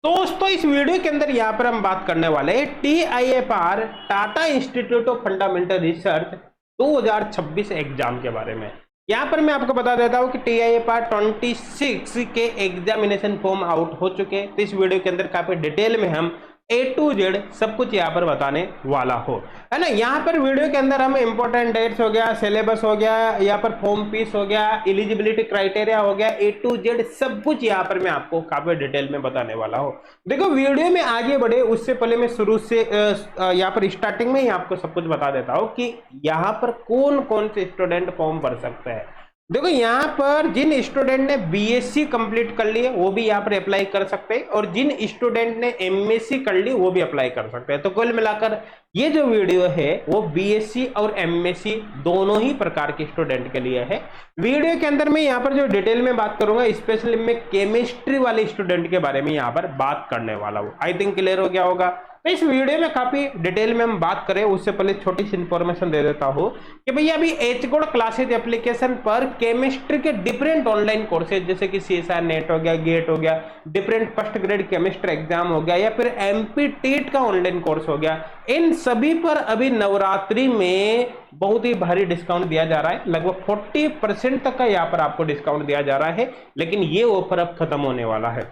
तो दोस्तों इस वीडियो के अंदर यहाँ पर हम बात करने वाले हैं TIFR Tata institute of fundamental research 2026 exam के बारे में। यहाँ पर मैं आपको बता देता हूँ कि TIFR 26 के एग्जामिनेशन फॉर्म आउट हो चुके हैं। तो इस वीडियो के अंदर काफी डिटेल में हम A to Z सब कुछ यहाँ पर बताने वाला हो, है ना। यहाँ पर वीडियो के अंदर हम इंपॉर्टेंट डेट्स हो गया, सिलेबस हो गया, यहाँ पर फॉर्म फीस हो गया, एलिजिबिलिटी क्राइटेरिया हो गया, A to Z सब कुछ यहाँ पर मैं आपको काफी डिटेल में बताने वाला हूँ। देखो वीडियो में आगे बढ़े उससे पहले मैं शुरू से यहाँ पर स्टार्टिंग में ही आपको सब कुछ बता देता हूँ कि यहाँ पर कौन कौन से स्टूडेंट फॉर्म भर सकते हैं। देखो यहाँ पर जिन स्टूडेंट ने BSc कंप्लीट कर ली है वो भी यहाँ पर अप्लाई कर सकते हैं, और जिन स्टूडेंट ने MSc कर ली वो भी अप्लाई कर सकते हैं। तो कुल मिलाकर ये जो वीडियो है वो BSc और MSc दोनों ही प्रकार के स्टूडेंट के लिए है। वीडियो के अंदर मैं यहाँ पर जो डिटेल में बात करूंगा, स्पेशली मैं केमिस्ट्री वाले स्टूडेंट के बारे में यहाँ पर बात करने वाला हूँ। आई थिंक क्लियर हो गया होगा। तो इस वीडियो में काफी डिटेल में हम बात करें उससे पहले छोटी सी इंफॉर्मेशन दे देता हूं कि भैया अभी एचगोड क्लासेज एप्लीकेशन पर केमिस्ट्री के डिफरेंट ऑनलाइन कोर्सेज जैसे कि CSIR नेट हो गया, गेट हो गया, different first grade chemistry exam हो गया, या फिर MP टेट का ऑनलाइन कोर्स हो गया, इन सभी पर अभी नवरात्रि में बहुत ही भारी डिस्काउंट दिया जा रहा है। लगभग 40% तक का यहाँ पर आपको डिस्काउंट दिया जा रहा है, लेकिन ये ऑफर अब खत्म होने वाला है।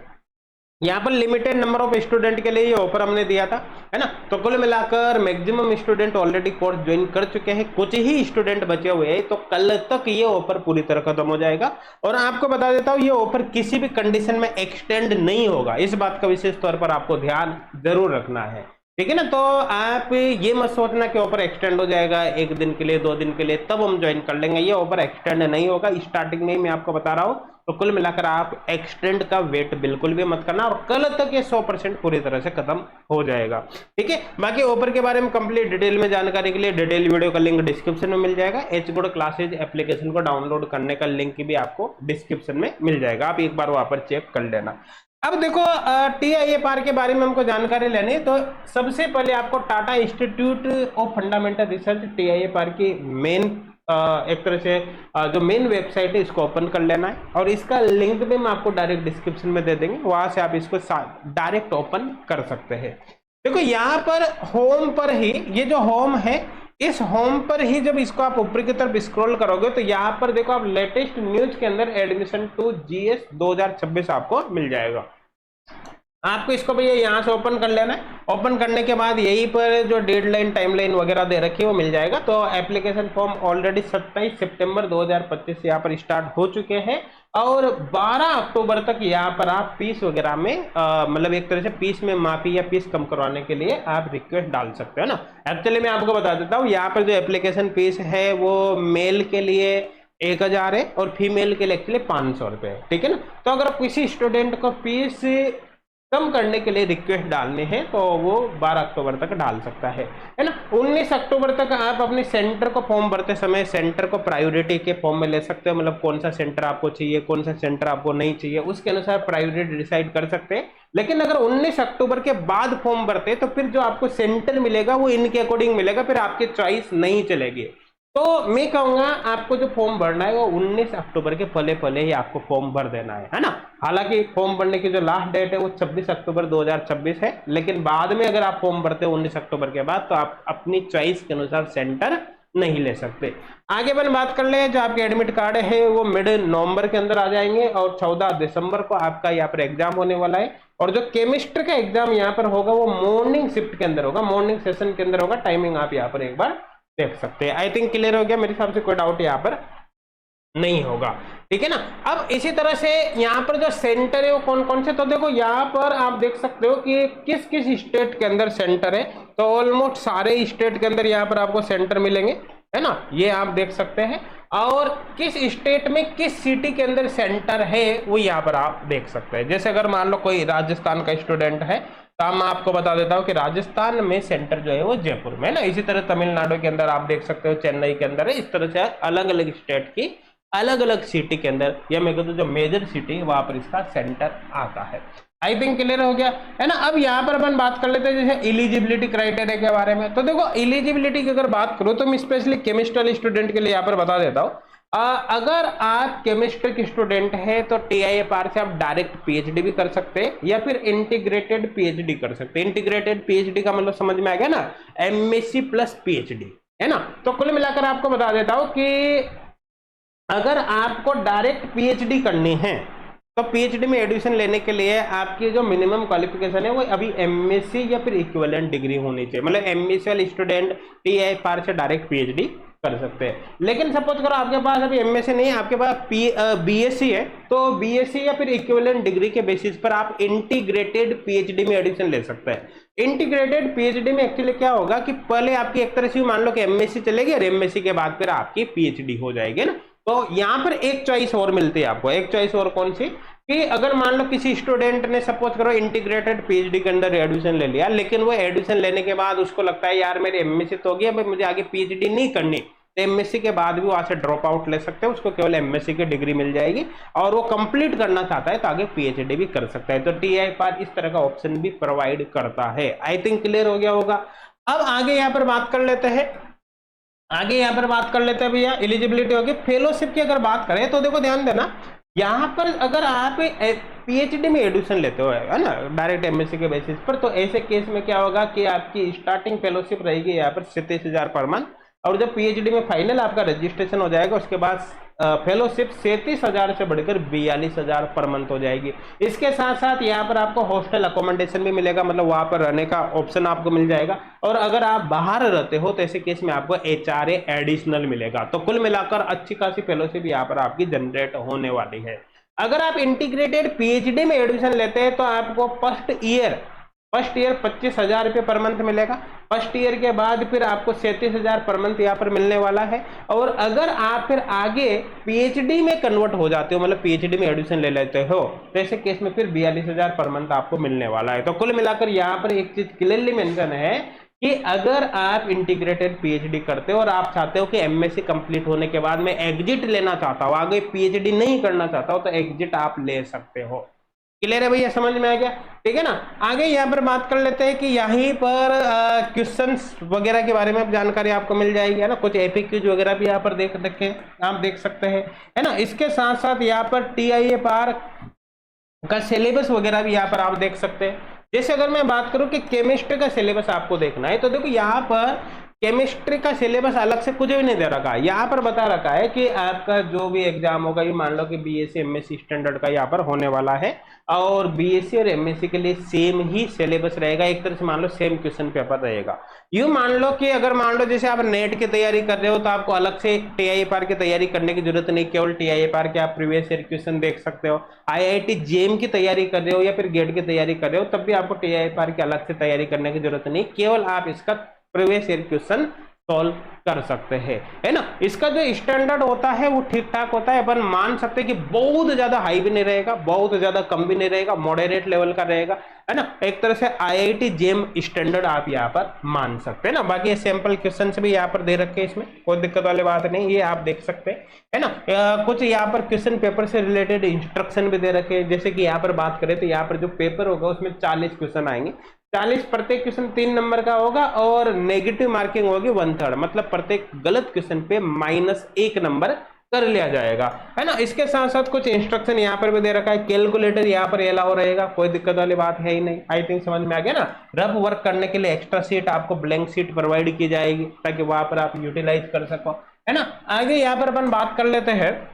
यहाँ पर लिमिटेड नंबर ऑफ स्टूडेंट के लिए ये ऑफर हमने दिया था, है ना। तो कुल मिलाकर maximum student already course join कर चुके हैं, कुछ ही स्टूडेंट बचे हुए हैं। तो कल तक ये ऑफर पूरी तरह खत्म हो जाएगा, और आपको बता देता हूँ ये ऑफर किसी भी कंडीशन में एक्सटेंड नहीं होगा। इस बात का विशेष तौर पर आपको ध्यान जरूर रखना है, ठीक है ना। तो आप ये मत सोचना कि ऑफर एक्सटेंड हो जाएगा 1 दिन के लिए 2 दिन के लिए तब हम ज्वाइन कर लेंगे। ये ऑफर एक्सटेंड नहीं होगा, स्टार्टिंग में ही मैं आपको बता रहा हूँ। तो कुल मिलाकर आप एक्सटेंड का वेट बिल्कुल भी मत करना, और कल तक ये 100% पूरी तरह से खत्म हो जाएगा, ठीक है। बाकी ऑफर के बारे में कंप्लीट डिटेल में जानकारी के लिए डिटेल वीडियो का लिंक डिस्क्रिप्शन में मिल जाएगा। एचगोड क्लासेज एप्लीकेशन को डाउनलोड करने का लिंक भी आपको डिस्क्रिप्शन में मिल जाएगा, आप एक बार वहां पर चेक कर लेना। अब देखो TIFR के बारे में हमको जानकारी लेनी है, तो सबसे पहले आपको Tata institute of fundamental research TIFR की मेन एक तरह से जो मेन वेबसाइट है इसको ओपन कर लेना है, और इसका लिंक भी मैं आपको डायरेक्ट डिस्क्रिप्शन में दे देंगे, वहां से आप इसको डायरेक्ट ओपन कर सकते हैं। देखो यहाँ पर होम पर ही, ये जो होम है इस होम पर ही जब इसको आप ऊपर की तरफ स्क्रॉल करोगे तो यहाँ पर देखो आप लेटेस्ट न्यूज के अंदर एडमिशन टू GS 2026 आपको मिल जाएगा। आपको इसको भैया यहाँ से ओपन कर लेना है। ओपन करने के बाद यहीं पर जो डेडलाइन टाइमलाइन वगैरह दे रखी है वो मिल जाएगा। तो एप्लीकेशन फॉर्म ऑलरेडी 27 सितंबर 2025 यहाँ पर स्टार्ट हो चुके हैं, और 12 अक्टूबर तक यहाँ पर आप फीस वगैरह में मतलब एक तरह से फीस में माफी या फीस कम करवाने के लिए आप रिक्वेस्ट डाल सकते हो ना। एक्चुअली मैं आपको बता देता हूँ, यहाँ पर जो एप्लीकेशन फीस है वो मेल के लिए 1000 है और फीमेल के लिए एक्चुअली 500 रुपये है, ठीक है ना। तो अगर किसी स्टूडेंट को फीस कम करने के लिए रिक्वेस्ट डालने हैं तो वो 12 अक्टूबर तक डाल सकता है ना। 19 अक्टूबर तक आप अपने सेंटर को फॉर्म भरते समय सेंटर को प्रायोरिटी के फॉर्म में ले सकते हो, मतलब कौन सा सेंटर आपको चाहिए कौन सा सेंटर आपको नहीं चाहिए उसके अनुसार प्रायोरिटी डिसाइड कर सकते हैं। लेकिन अगर 19 अक्टूबर के बाद फॉर्म भरते तो फिर जो आपको सेंटर मिलेगा वो इनके अकॉर्डिंग मिलेगा, फिर आपकी चॉइस नहीं चलेगी। तो मैं कहूंगा आपको जो फॉर्म भरना है वो 19 अक्टूबर के पहले ही आपको फॉर्म भर देना है ना। हालांकि फॉर्म भरने की जो लास्ट डेट है वो 26 अक्टूबर 2026 है, लेकिन बाद में अगर आप फॉर्म भरते हो 19 अक्टूबर के बाद तो आप अपनी चॉइस के अनुसार सेंटर नहीं ले सकते। आगे अपन बात कर ले, जो आपके एडमिट कार्ड है वो मिड नवंबर के अंदर आ जाएंगे, और 14 दिसंबर को आपका यहाँ पर एग्जाम होने वाला है। और जो केमिस्ट्री का एग्जाम यहाँ पर होगा वो मॉर्निंग शिफ्ट के अंदर होगा, मॉर्निंग सेशन के अंदर होगा। टाइमिंग आप यहाँ पर एक बार देख सकते हैं। आई थिंक क्लियर हो गया, मेरे हिसाब से कोई डाउट यहाँ पर नहीं होगा, ठीक है ना। अब इसी तरह से यहाँ पर जो सेंटर है वो कौन कौन से, तो देखो यहाँ पर आप देख सकते हो कि किस किस स्टेट के अंदर सेंटर है। तो ऑलमोस्ट सारे स्टेट के अंदर यहाँ पर आपको सेंटर मिलेंगे, है ना, ये आप देख सकते हैं। और किस स्टेट में किस सिटी के अंदर सेंटर है वो यहाँ पर आप देख सकते हैं। जैसे अगर मान लो कोई राजस्थान का स्टूडेंट है तो मैं आपको बता देता हूँ कि राजस्थान में सेंटर जो है वो जयपुर में है ना। इसी तरह तमिलनाडु के अंदर आप देख सकते हो चेन्नई के अंदर है। इस तरह से अलग अलग स्टेट की अलग अलग सिटी के अंदर, या मैं कहता हूँ जो मेजर सिटी है वहां पर इसका सेंटर आता है। आई थिंक क्लियर हो गया, है ना। अब यहाँ पर अपन बात कर लेते हैं जैसे एलिजिबिलिटी क्राइटेरिया के बारे में। तो देखो एलिजिबिलिटी की अगर बात करूँ तो मैं स्पेशली केमिस्ट्री स्टूडेंट के लिए यहाँ पर बता देता हूँ। अगर आप केमिस्ट्री के स्टूडेंट हैं तो TIFR से आप डायरेक्ट PhD भी कर सकते हैं या फिर इंटीग्रेटेड PhD कर सकते हैं। इंटीग्रेटेड PhD का मतलब समझ में आ गया ना, MSc प्लस PhD, है ना। तो कुल मिलाकर आपको बता देता हूं कि अगर आपको डायरेक्ट PhD करनी है तो PhD में एडमिशन लेने के लिए आपकी जो मिनिमम क्वालिफिकेशन है वो अभी MSc या फिर इक्विवेलेंट डिग्री होनी चाहिए। मतलब MSc वाले स्टूडेंट TIFR से डायरेक्ट PhD कर सकते हैं। लेकिन सपोज करो आपके पास अभी MSc नहीं है, आपके पास BSc है, तो BSc या फिर इक्विवेलेंट डिग्री के बेसिस पर आप इंटीग्रेटेड PhD में एडमिशन ले सकते हैं। इंटीग्रेटेड PhD में एक्चुअली क्या होगा कि पहले आपकी एक तरह से मान लो कि MSc चलेगी और MSc के बाद फिर आपकी PhD हो जाएगी ना। तो यहाँ पर एक चॉइस और मिलती है आपको। एक चॉइस और कौन सी, कि अगर मान लो किसी स्टूडेंट ने सपोज करो इंटीग्रेटेड PhD के अंदर एडमिशन ले लिया, लेकिन वो एडमिशन लेने के बाद उसको लगता है यार मेरी MSc तो हो गया, मुझे आगे PhD नहीं करनी, तो MSc के बाद भी वहां से ड्रॉप आउट ले सकते हैं, उसको केवल MSc की डिग्री मिल जाएगी और वो कंप्लीट करना चाहता है तो आगे PhD भी कर सकता है। तो TIFR इस तरह का ऑप्शन भी प्रोवाइड करता है। आई थिंक क्लियर हो गया होगा। अब आगे यहाँ पर बात कर लेते हैं भैया एलिजिबिलिटी होगी। फेलोशिप की अगर बात करें तो देखो ध्यान देना, यहाँ पर अगर आप PhD में एडमिशन लेते हो, है ना, डायरेक्ट MSc के बेसिस पर, तो ऐसे केस में क्या होगा कि आपकी स्टार्टिंग फेलोशिप रहेगी यहाँ पर 37,000 पर मंथ, और जब PhD में फाइनल आपका रजिस्ट्रेशन हो जाएगा उसके बाद फेलोशिप 37,000 से बढ़कर 42,000 पर मंथ हो जाएगी। इसके साथ साथ यहाँ पर आपको हॉस्टल अकोमोडेशन भी मिलेगा, मतलब वहां पर रहने का ऑप्शन आपको मिल जाएगा। और अगर आप बाहर रहते हो तो ऐसे केस में आपको HRA एडिशनल मिलेगा। तो कुल मिलाकर अच्छी खासी फेलोशिप यहाँ पर आपकी जनरेट होने वाली है। अगर आप इंटीग्रेटेड PhD में एडमिशन लेते हैं तो आपको फर्स्ट ईयर 25,000 रुपये पर मंथ मिलेगा। फर्स्ट ईयर के बाद फिर आपको 37,000 पर मंथ यहाँ पर मिलने वाला है। और अगर आप फिर आगे PhD में कन्वर्ट हो जाते हो, मतलब PhD में एडमिशन ले लेते हो, तो ऐसे केस में फिर 42,000 पर मंथ आपको मिलने वाला है। तो कुल मिलाकर यहाँ पर एक चीज क्लियरली मेंशन है कि अगर आप इंटीग्रेटेड PhD करते हो और आप चाहते हो कि MSc कंप्लीट होने के बाद मैं एग्जिट लेना चाहता हूँ, आगे PhD नहीं करना चाहता हूँ, तो एग्जिट आप ले सकते हो। क्लियर है भैया, समझ में आ गया? ठीक है ना। आगे यहाँ पर बात कर लेते हैं कि यहीं पर क्वेश्चंस वगैरह के बारे में जानकारी आपको मिल जाएगी, है ना। कुछ FAQs वगैरह भी यहाँ पर आप देख सकते हैं, है ना। इसके साथ साथ यहाँ पर TIFR का सिलेबस वगैरह भी यहाँ पर आप देख सकते हैं। जैसे अगर मैं बात करूं कि केमिस्ट्री का सिलेबस आपको देखना है, तो देखो यहाँ पर केमिस्ट्री का सिलेबस अलग से कुछ भी नहीं दे रखा है। यहाँ पर बता रखा है कि आपका जो भी एग्जाम होगा, ये मान लो कि BSc MSc स्टैंडर्ड का यहाँ पर होने वाला है, और BSc और MSc के लिए सेम ही सिलेबस रहेगा। एक तरह से मान लो सेम क्वेश्चन पेपर रहेगा। यूं मान लो कि अगर मान लो जैसे आप नेट की तैयारी कर रहे हो तो आपको अलग से TIFR की तैयारी करने की जरूरत नहीं, केवल TIFR के आप प्रीवियस ईयर क्वेश्चन देख सकते हो। IIT JEM की तैयारी कर रहे हो या फिर गेट की तैयारी कर रहे हो, तब भी आपको TIFR की अलग से तैयारी करने की जरूरत नहीं, केवल आप इसका प्रीवियस ईयर क्वेश्चन सॉल्व कर सकते हैं, है ना। इसका जो स्टैंडर्ड होता है वो ठीक ठाक होता है, अपन मान सकते हैं कि बहुत ज्यादा हाई भी नहीं रहेगा, बहुत ज्यादा कम भी नहीं रहेगा, मॉडरेट लेवल का रहेगा, है ना। एक तरह से IIT JEM स्टैंडर्ड आप यहाँ पर मान सकते हैं ना। बाकी ये सैंपल क्वेश्चन भी यहाँ पर दे रखे हैं, इसमें कोई दिक्कत वाली बात नहीं, ये आप देख सकते हैं, है ना। कुछ यहाँ पर क्वेश्चन पेपर से रिलेटेड इंस्ट्रक्शन भी दे रखे हैं। जैसे कि यहाँ पर बात करें तो यहाँ पर जो पेपर होगा उसमें 40 क्वेश्चन आएंगे, 40 प्रत्येक क्वेश्चन 3 नंबर का होगा और नेगेटिव मार्किंग होगी 1/3, मतलब प्रत्येक गलत क्वेश्चन पे -1 नंबर कर लिया जाएगा, है ना। इसके साथ साथ कुछ इंस्ट्रक्शन यहाँ पर भी दे रखा है। कैलकुलेटर यहाँ पर अलाउ रहेगा, कोई दिक्कत वाली बात है ही नहीं। आई थिंक समझ में आ गया ना। रफ वर्क करने के लिए एक्स्ट्रा सीट आपको ब्लैंक सीट प्रोवाइड की जाएगी ताकि वहां पर आप यूटिलाइज कर सको, है ना। आगे यहाँ पर अपन बात कर लेते हैं।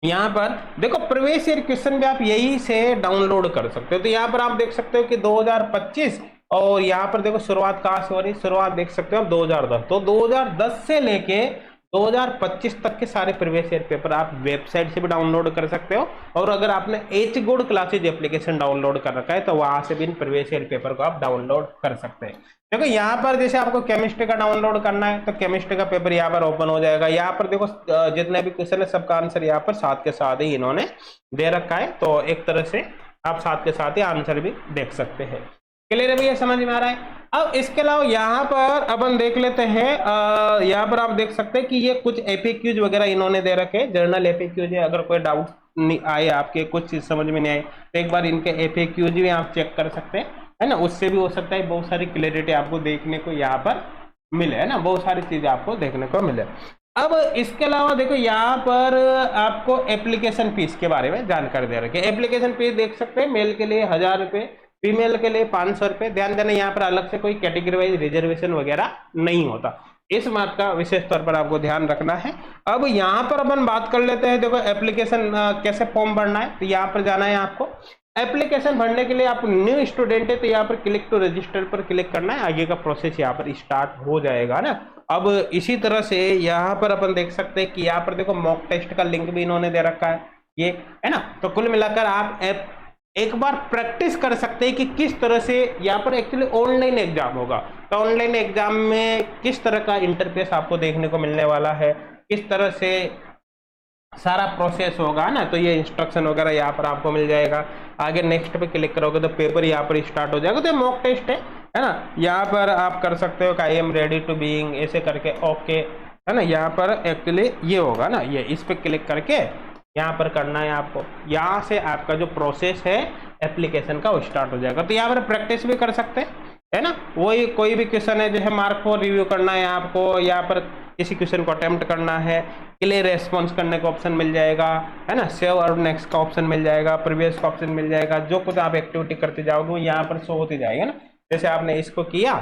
यहाँ पर देखो प्रीवियस ईयर क्वेश्चन भी आप यही से डाउनलोड कर सकते हो। तो यहाँ पर आप देख सकते हो कि 2025, और यहाँ पर देखो शुरुआत कहाँ से हो रही, शुरुआत देख सकते हो आप 2010। तो 2010 से लेके 2025 तक के सारे प्रीवियस ईयर पेपर आप वेबसाइट से भी डाउनलोड कर सकते हो, और अगर आपने H good classes application download कर रखा है तो वहां से भी इन प्रीवियस ईयर पेपर को आप डाउनलोड कर सकते हैं। देखो यहाँ पर जैसे आपको केमिस्ट्री का डाउनलोड करना है तो केमिस्ट्री का पेपर यहाँ पर ओपन हो जाएगा। यहाँ पर देखो जितने भी क्वेश्चन है सबका आंसर यहाँ पर साथ के साथ ही इन्होंने दे रखा है, तो एक तरह से आप साथ के साथ ही आंसर भी देख सकते हैं। क्लियर है भैया, समझ में आ रहा है? अब इसके अलावा यहाँ पर अपन देख लेते हैं, यहाँ पर आप देख सकते हैं कि ये कुछ FAQs वगैरह इन्होंने दे रखे हैं, जर्नल FAQs है। अगर कोई डाउट नहीं आए आपके, कुछ चीज समझ में नहीं आए, तो एक बार इनके FAQs भी आप चेक कर सकते हैं, है ना। उससे भी हो सकता है बहुत सारी क्लैरिटी आपको देखने को यहाँ पर मिले, है ना, बहुत सारी चीजें आपको देखने को मिले। अब इसके अलावा देखो यहाँ पर आपको एप्लीकेशन फीस के बारे में जानकारी दे रखी है। एप्लीकेशन फीस देख सकते हैं, मेल के लिए 1000 रुपये, फीमेल के लिए 500 रुपये। ध्यान देना यहाँ पर अलग से कोई कैटेगरी वाइज रिजर्वेशन वगैरह नहीं होता, इस बात का विशेष तौर पर आपको ध्यान रखना है। अब यहाँ पर अपन बात कर लेते हैं, देखो एप्लीकेशन कैसे फॉर्म भरना है। तो यहाँ पर जाना है आपको, एप्लीकेशन भरने के लिए आप न्यू स्टूडेंट है तो यहाँ पर क्लिक टू रजिस्टर पर क्लिक करना है, आगे का प्रोसेस यहाँ पर स्टार्ट हो जाएगा ना। अब इसी तरह से यहाँ पर अपन देख सकते हैं कि यहाँ पर देखो मॉक टेस्ट का लिंक भी इन्होंने दे रखा है, ये है ना। तो कुल मिलाकर आप एक बार प्रैक्टिस कर सकते हैं कि किस तरह से यहाँ पर एक्चुअली ऑनलाइन एग्जाम होगा। तो ऑनलाइन एग्जाम में किस तरह का इंटरफेस आपको देखने को मिलने वाला है, किस तरह से सारा प्रोसेस होगा ना। तो ये इंस्ट्रक्शन वगैरह यहाँ पर आपको मिल जाएगा। आगे नेक्स्ट पे क्लिक करोगे तो पेपर यहाँ पर स्टार्ट हो जाएगा। तो मॉक टेस्ट है ना। यहाँ पर आप कर सकते हो कि I am ready to being ऐसे करके, ओके है ना। यहाँ पर एक्चुअली ये होगा ना, ये इस पे क्लिक करके यहाँ पर करना है आपको। यहाँ से आपका जो प्रोसेस है एप्लीकेशन का वो स्टार्ट हो जाएगा। तो यहाँ पर प्रैक्टिस भी कर सकते हैं, है ना। वही कोई भी क्वेश्चन है जैसे मार्क को रिव्यू करना है आपको, यहाँ पर किसी क्वेश्चन को अटेम्प्ट करना है, क्लियर रेस्पॉन्स करने का ऑप्शन मिल जाएगा, है ना। सेव और नेक्स्ट का ऑप्शन मिल जाएगा, प्रीवियस का ऑप्शन मिल जाएगा। जो कुछ आप एक्टिविटी करते जाओगे वो यहाँ पर शो होती जाएगा ना। जैसे आपने इसको किया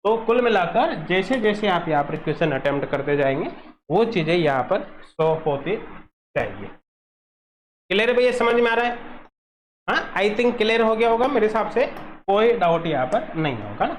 तो कुल मिलाकर जैसे जैसे आप यहाँ पर क्वेश्चन अटेम्प्ट करते जाएंगे वो चीजें यहाँ पर शो होती जाएगी। क्लियर है भैया, समझ में आ रहा है? हाँ, आई थिंक क्लियर हो गया होगा, मेरे हिसाब से कोई डाउट यहाँ पर नहीं होगा ना।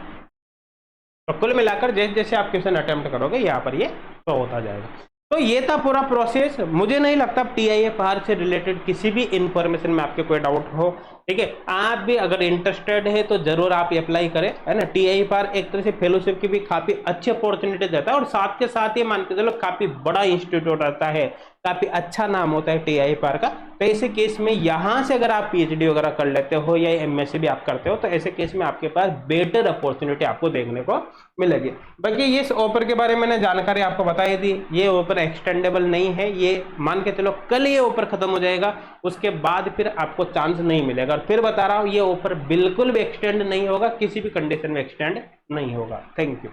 तो कुल मिलाकर जैसे जैसे आप क्वेश्चन अटेम्प्ट करोगे यहाँ पर ये शो होता जाएगा। तो ये था पूरा प्रोसेस। मुझे नहीं लगता TIA-PAR से रिलेटेड किसी भी इंफॉर्मेशन में आपके कोई डाउट हो, ठीक है। आप भी अगर इंटरेस्टेड है तो जरूर आप अप्लाई करें, है ना। TIA-PAR एक तरह से फेलोशिप की भी काफी अच्छी अपॉर्चुनिटी देता है और साथ के साथ ये मान के चलो काफी बड़ा इंस्टीट्यूट रहता है, काफी अच्छा नाम होता है TIA-PAR का। तो ऐसे केस में यहाँ से अगर आप PhD वगैरह कर लेते हो या MSc भी आप करते हो तो ऐसे केस में आपके पास बेटर अपॉर्चुनिटी आपको देखने को मिलेगी। बाकी ये इस ऑफर के बारे में मैंने जानकारी आपको बताई थी, ये ऑफर एक्सटेंडेबल नहीं है। ये मान के चलो कल ये ऑफर खत्म हो जाएगा, उसके बाद फिर आपको चांस नहीं मिलेगा। और फिर बता रहा हूँ ये ऑफर बिल्कुल भी एक्सटेंड नहीं होगा, किसी भी कंडीशन में एक्सटेंड नहीं होगा। Thank you.